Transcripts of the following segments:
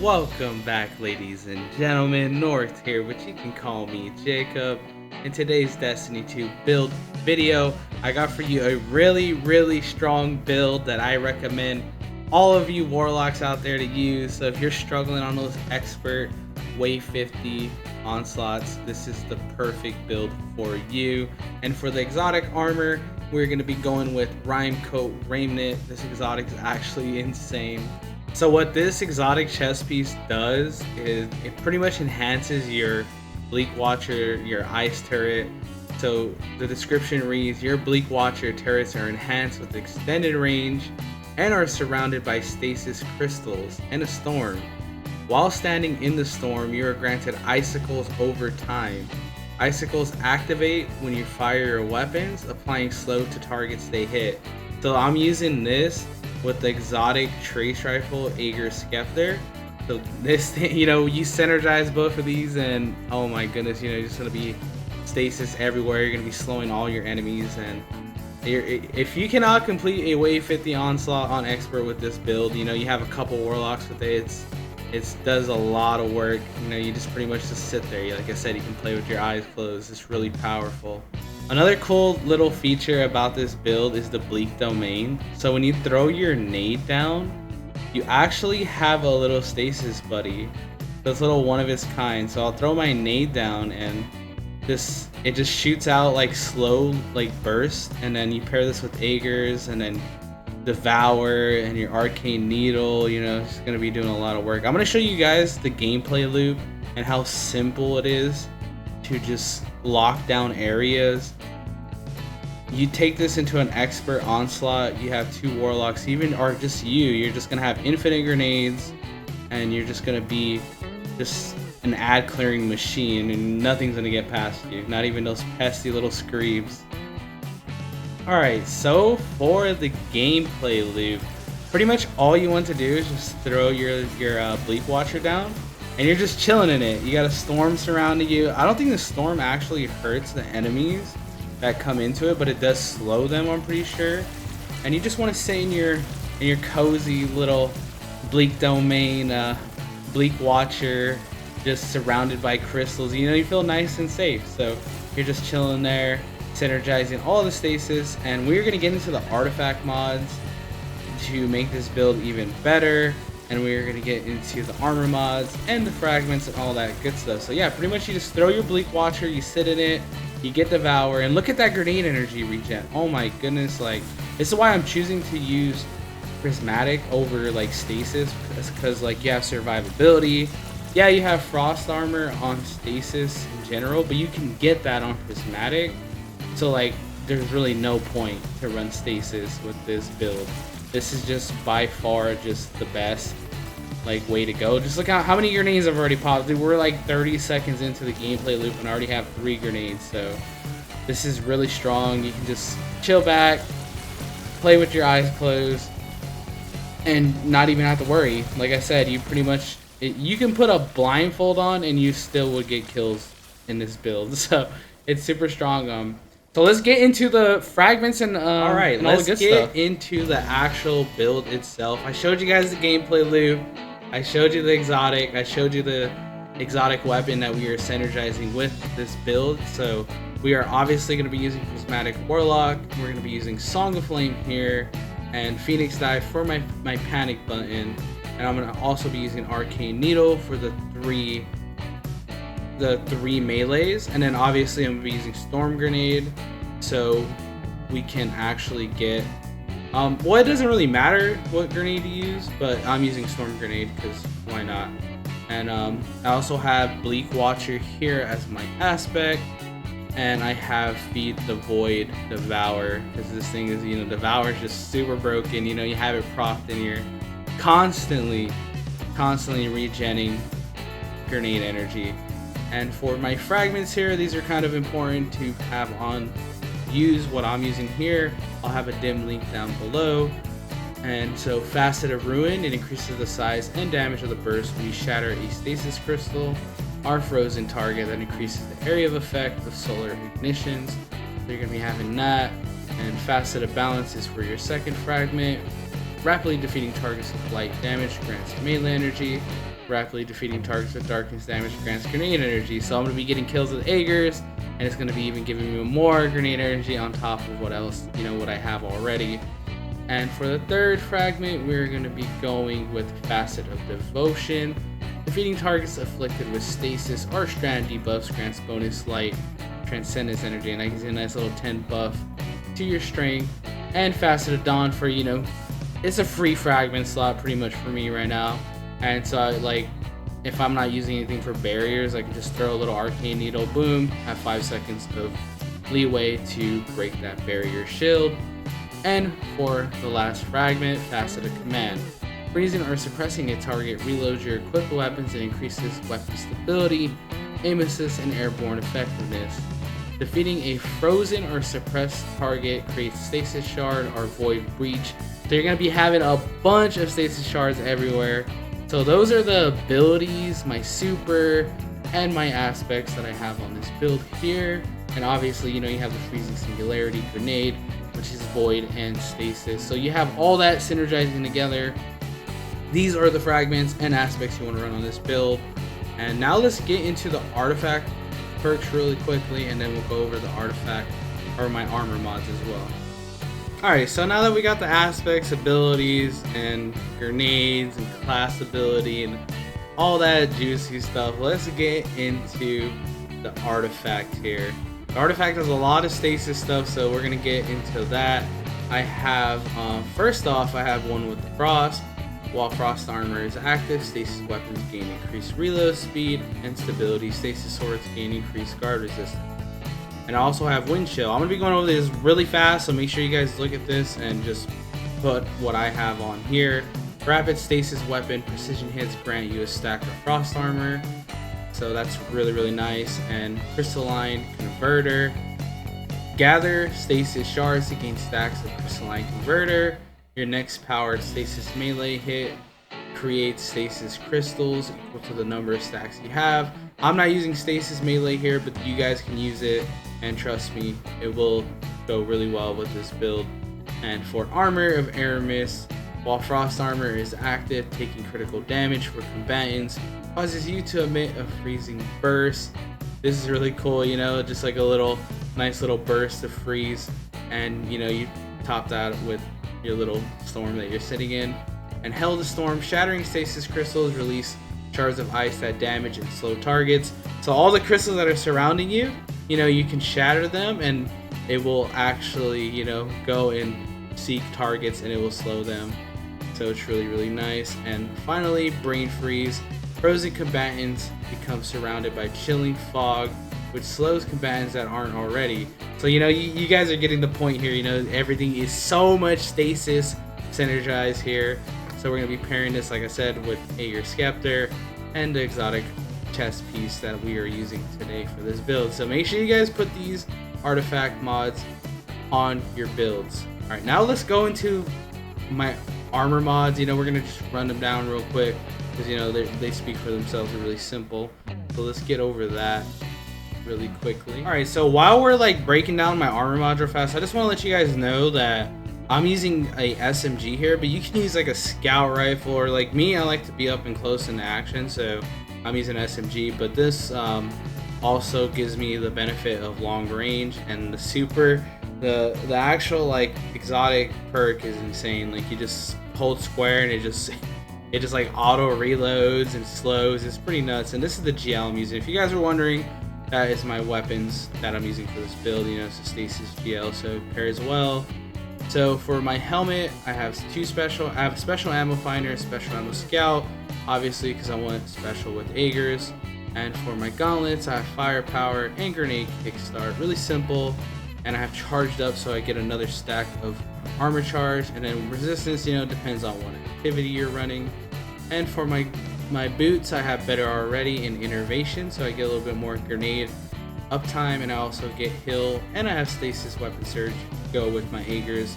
Welcome back, ladies and gentlemen. North here, but you can call me Jacob. In today's Destiny 2 build video, I got for you a really strong build that I recommend all of you Warlocks out there to use. So if you're struggling on those expert Wave 50 onslaughts, this is the perfect build for you. And for the exotic armor, we're going to be going with RIME-COAT RAIMENT. This exotic is actually insane. So what this exotic chest piece does is it pretty much enhances your Bleak Watcher, your ice turret. So the description reads, your Bleak Watcher turrets are enhanced with extended range and are surrounded by stasis crystals and a storm. While standing in the storm, you are granted icicles over time. Icicles activate when you fire your weapons, applying slow to targets they hit. So I'm using this with the exotic trace rifle Aegir Scepter. So this thing, you synergize both of these and oh my goodness, you're just gonna be stasis everywhere. You're gonna be slowing all your enemies, and if you cannot complete a wave 50 onslaught on expert with this build, you have a couple warlocks with it. It does a lot of work. You just pretty much just sit there. Like I said, you can play with your eyes closed. It's really powerful. Another cool little feature about this build is the bleak domain. So when you throw your nade down, you actually have a little stasis buddy. So it's a little one of its kind. So I'll throw my nade down and it just shoots out like slow bursts, and then you pair this with Aegir's and then Devour and your arcane needle. It's gonna be doing a lot of work. I'm gonna show you guys the gameplay loop and how simple it is to just lock down areas. You take this into an expert onslaught, you have two warlocks, or just you're just gonna have infinite grenades, and you're just gonna be just an ad clearing machine, and nothing's gonna get past you, not even those pesky little screams. Alright, so for the gameplay loop, pretty much all you want to do is just throw your Bleak Watcher down, and you're just chilling in it. You got a storm surrounding you. I don't think the storm actually hurts the enemies that come into it, but it does slow them, I'm pretty sure. And you just want to stay in your cozy little Bleak domain, Bleak Watcher, just surrounded by crystals. You feel nice and safe. So you're just chilling there, synergizing all the stasis, and we're gonna get into the artifact mods to make this build even better. And we're gonna get into the armor mods and the fragments and all that good stuff. So yeah, pretty much you just throw your Bleak Watcher, you sit in it, you get Devour, and look at that grenade energy regen. Oh my goodness, this is why I'm choosing to use prismatic over stasis, because you have survivability. Yeah, you have frost armor on stasis in general, but you can get that on prismatic. So there's really no point to run stasis with this build. This is just by far just the best way to go. Just look how many grenades I've already popped. Dude, we're 30 seconds into the gameplay loop and I already have 3 grenades. So this is really strong. You can just chill back, play with your eyes closed, and not even have to worry. Like I said, you pretty much you can put a blindfold on and you still would get kills in this build. So it's super strong. So let's get into the fragments and all right, let's get into the actual build itself. I showed you guys the gameplay loop. I showed you the exotic. I showed you the exotic weapon that we are synergizing with this build. So we are obviously going to be using Prismatic Warlock. We're going to be using Song of Flame here and Phoenix Dive for my panic button. And I'm going to also be using Arcane Needle for the three melees, and then obviously I'm gonna be using Storm Grenade, so we can actually get well, it doesn't really matter what grenade to use, but I'm using Storm Grenade because why not. And I also have Bleak Watcher here as my aspect, and I have Feed the Void Devour, because this thing is, Devour is just super broken. You have it propped and you're constantly regenning grenade energy. And for my fragments here, these are kind of important to have on. Use what I'm using here. I'll have a dim link down below. And so Facet of Ruin, it increases the size and damage of the burst when you shatter a stasis crystal or frozen target. That increases the area of effect of solar ignitions. So you're going to be having that. And Facet of Balance is for your second fragment. Rapidly defeating targets with light damage grants melee energy. Rapidly defeating targets with darkness damage grants grenade energy. So I'm going to be getting kills with Aegers, and it's going to be even giving me more grenade energy on top of what else, what I have already. And for the third fragment, we're going to be going with Facet of Devotion. Defeating targets afflicted with stasis or strand debuffs grants bonus light transcendence energy, and that gives you a nice little 10 buff to your strength. And Facet of Dawn for, it's a free fragment slot pretty much for me right now. And so if I'm not using anything for barriers, I can just throw a little Arcane Needle, boom, have 5 seconds of leeway to break that barrier shield. And for the last fragment, Facet of Command. Freezing or suppressing a target reloads your equipped weapons and increases weapon stability, aim assist, and airborne effectiveness. Defeating a frozen or suppressed target creates stasis shard or void breach. So you're going to be having a bunch of stasis shards everywhere. So those are the abilities, my super, and my aspects that I have on this build here. And obviously, you have the Freezing Singularity Grenade, which is void and stasis. So you have all that synergizing together. These are the fragments and aspects you want to run on this build. And now let's get into the artifact perks really quickly, and then we'll go over the artifact or my armor mods as well. Alright, so now that we got the aspects, abilities, and grenades, and class ability, and all that juicy stuff, let's get into the artifact here. The artifact has a lot of stasis stuff, so we're going to get into that. I have, first off, I have one with Frost. While Frost armor is active, stasis weapons gain increased reload speed and stability. Stasis swords gain increased guard resistance. And I also have Wind Chill. I'm going to be going over this really fast, so make sure you guys look at this and just put what I have on here. Rapid stasis weapon, precision hits grant you a stack of Frost armor. So that's really, really nice. And Crystalline Converter. Gather stasis shards to gain stacks of Crystalline Converter. Your next powered stasis melee hit creates stasis crystals equal to the number of stacks you have. I'm not using stasis melee here, but you guys can use it, and trust me, it will go really well with this build. And for armor of Aramis, while Frost armor is active, taking critical damage for combatants causes you to emit a freezing burst. This is really cool, just like a nice little burst of freeze, and you top that with your little storm that you're sitting in. And Hell the Storm, shattering stasis crystals release shards of ice that damage and slow targets. So all the crystals that are surrounding you, you can shatter them, and it will actually, go and seek targets, and it will slow them. So it's really, really nice. And finally, Brain Freeze. Frozen combatants become surrounded by chilling fog, which slows combatants that aren't already. So you guys are getting the point here. Everything is so much stasis synergized here. So we're going to be pairing this, like I said, with Aegir Scepter and the exotic chest piece that we are using today for this build. So make sure you guys put these artifact mods on your builds. Alright, now let's go into my armor mods. We're going to just run them down real quick because they speak for themselves. They're really simple. So let's get over that really quickly. Alright, so while we're breaking down my armor mod real fast, I just want to let you guys know that I'm using a SMG here, but you can use a scout rifle, or like me, I like to be up and close in action, so I'm using SMG. But this also gives me the benefit of long range, and the super, the actual exotic perk is insane. You just hold square and it just auto reloads and slows. It's pretty nuts. And this is the GL I'm using. If you guys are wondering, that is my weapons that I'm using for this build. It's a stasis GL, so pairs well. So for my helmet, I have I have a special ammo finder, a special ammo scout, obviously because I want special with Aegers. And for my gauntlets, I have firepower and grenade kickstart. Really simple. And I have charged up, so I get another stack of armor charge. And then resistance, depends on what activity you're running. And for my boots, I have better already in innervation, so I get a little bit more grenade uptime, and I also get heal, and I have stasis weapon surge to go with my Aegers.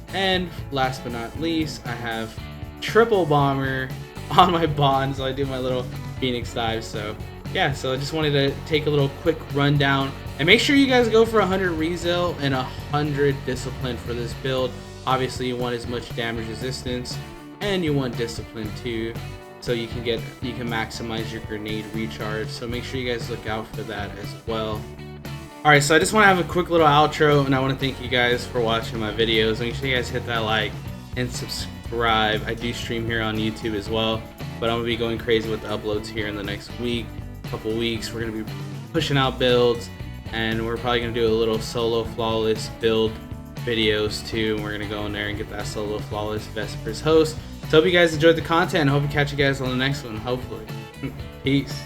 And last but not least, I have triple bomber on my bond, so I do my little phoenix dive. So yeah, so I just wanted to take a little quick rundown, and make sure you guys go for 100 resil and 100 discipline for this build. Obviously you want as much damage resistance, and you want discipline too. so you can maximize your grenade recharge. So make sure you guys look out for that as well. Alright, so I just want to have a quick little outro, and I want to thank you guys for watching my videos. Make sure you guys hit that like and subscribe. I do stream here on YouTube as well, but I'm going to be going crazy with the uploads here in the next couple weeks. We're going to be pushing out builds, and we're probably going to do a little solo flawless build videos too, and we're going to go in there and get that solo flawless Vespers host. So hope you guys enjoyed the content. I hope to catch you guys on the next one, hopefully. Peace.